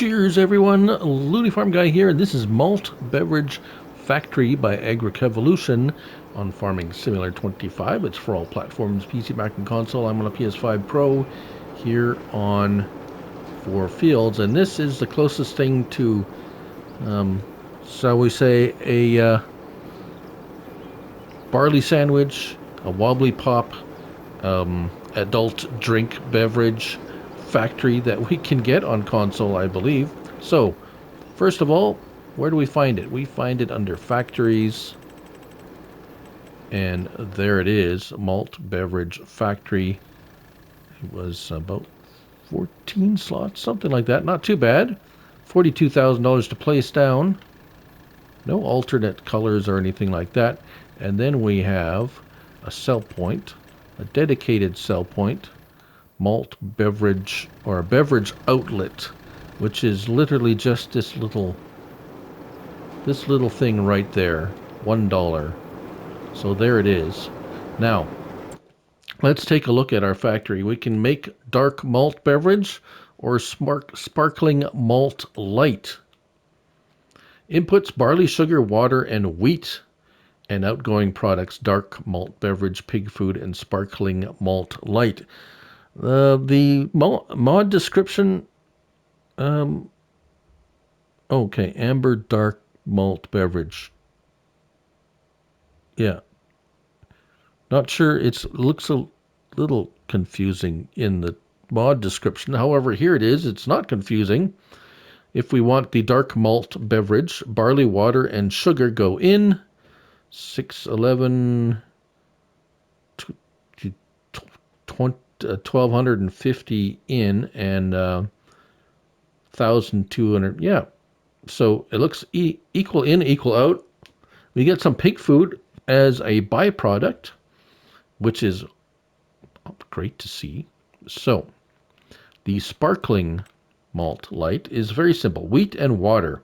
Cheers everyone, Looney Farm Guy here, and this is Malt Beverage Factory by AgriKevolution on Farming Simulator 25. It's for all platforms, PC, Mac, and console. I'm on a PS5 Pro here on 4 Fields, and this is the closest thing to, shall we say, a barley sandwich, a wobbly pop, adult drink beverage factory that we can get on console, I believe. So, first of all, where do we find it? We find it under factories, and there it is, Malt Beverage Factory. It was about 14 slots, something like that. Not too bad. $42,000 to place down. No alternate colors or anything like that. And then we have a sell point, a dedicated sell point, malt beverage, or a beverage outlet, which is literally just this little thing right there, $1. So there it is. Now let's take a look at our factory. We can make dark malt beverage or sparkling malt light. Inputs: barley, sugar, water, and wheat. And outgoing products: dark malt beverage, pig food, and sparkling malt light. The mod description, okay, amber dark malt beverage. Yeah. Not sure, it looks a little confusing in the mod description. However, here it is. It's not confusing. If we want the dark malt beverage, barley, water, and sugar go in. 611 1250 in and 1200. Yeah, so it looks equal in, equal out. We get some pig food as a byproduct, which is great to see. So the sparkling malt light is very simple: wheat and water.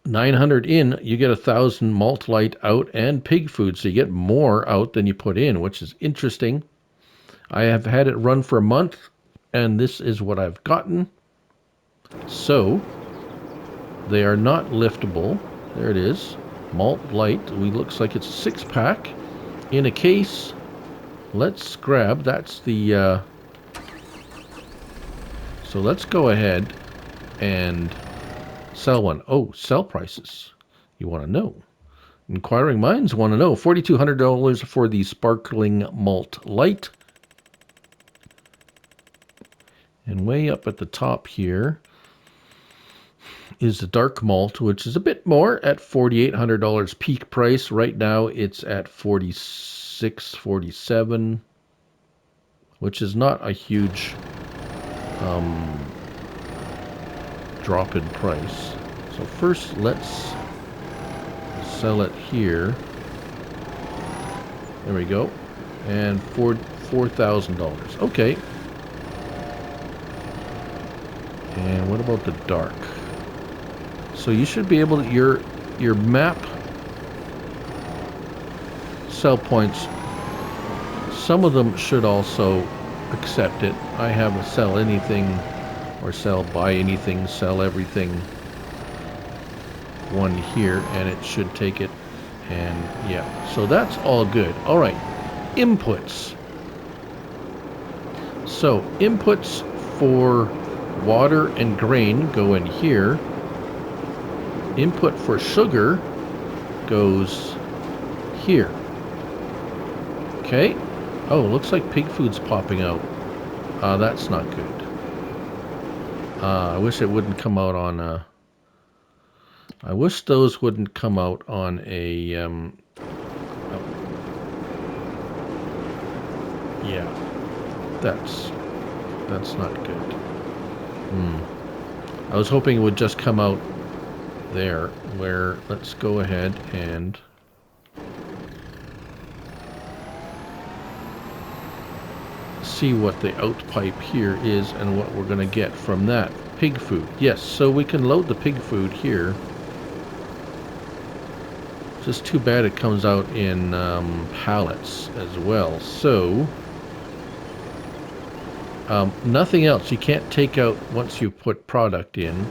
900 in, you get 1,000 malt light out and pig food, so you get more out than you put in, which is interesting. I have had it run for a month, and this is what I've gotten. So they are not liftable. There it is, malt light. Looks like it's a 6-pack in a case. Let's grab, that's the so let's go ahead and sell one. Oh, sell prices. You want to know. Inquiring minds want to know. $4,200 for the sparkling malt light. And way up at the top here is the dark malt, which is a bit more at $4,800 peak price. Right now it's at $46, $47, which is not a huge drop in price. So first let's sell it here. There we go. And $4,000. Okay. And what about the dark? So you should be able to, your map sell points, some of them should also accept it. I have a sell anything or sell buy anything, sell everything one here, and it should take it. And yeah, so that's all good. All right, inputs. So inputs for water and grain go in here. Input for sugar goes here. Okay. Oh, looks like pig food's popping out. That's not good. I wish it wouldn't come out on I wish those wouldn't come out on a yeah, that's not good. I was hoping it would just come out there. Where, let's go ahead and see what the out pipe here is and what we're going to get from that. Pig food. Yes, so we can load the pig food here. Just too bad it comes out in pallets as well. So Nothing else. You can't take out once you put product in.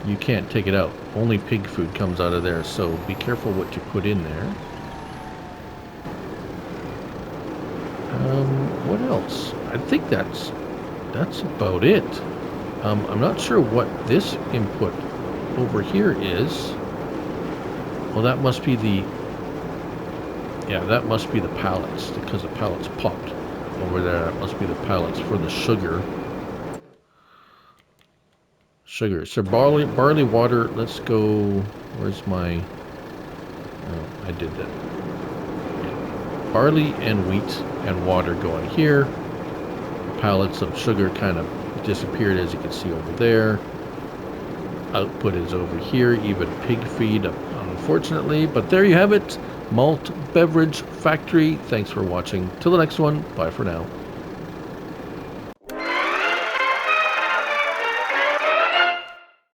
You can't take it out. Only pig food comes out of there, so be careful what you put in there. What else? I think that's about it. I'm not sure what this input over here is. Well, that must be the... Yeah, that must be the pallets, because the pallets popped over there. That must be the pallets for the sugar. Sugar. So barley water, let's go... Where's my... Oh, I did that. Yeah. Barley and wheat and water going here. Pallets of sugar kind of disappeared, as you can see over there. Output is over here, even pig feed, unfortunately. But there you have it. Malt Beverage Factory. Thanks for watching. Till the next one. Bye for now.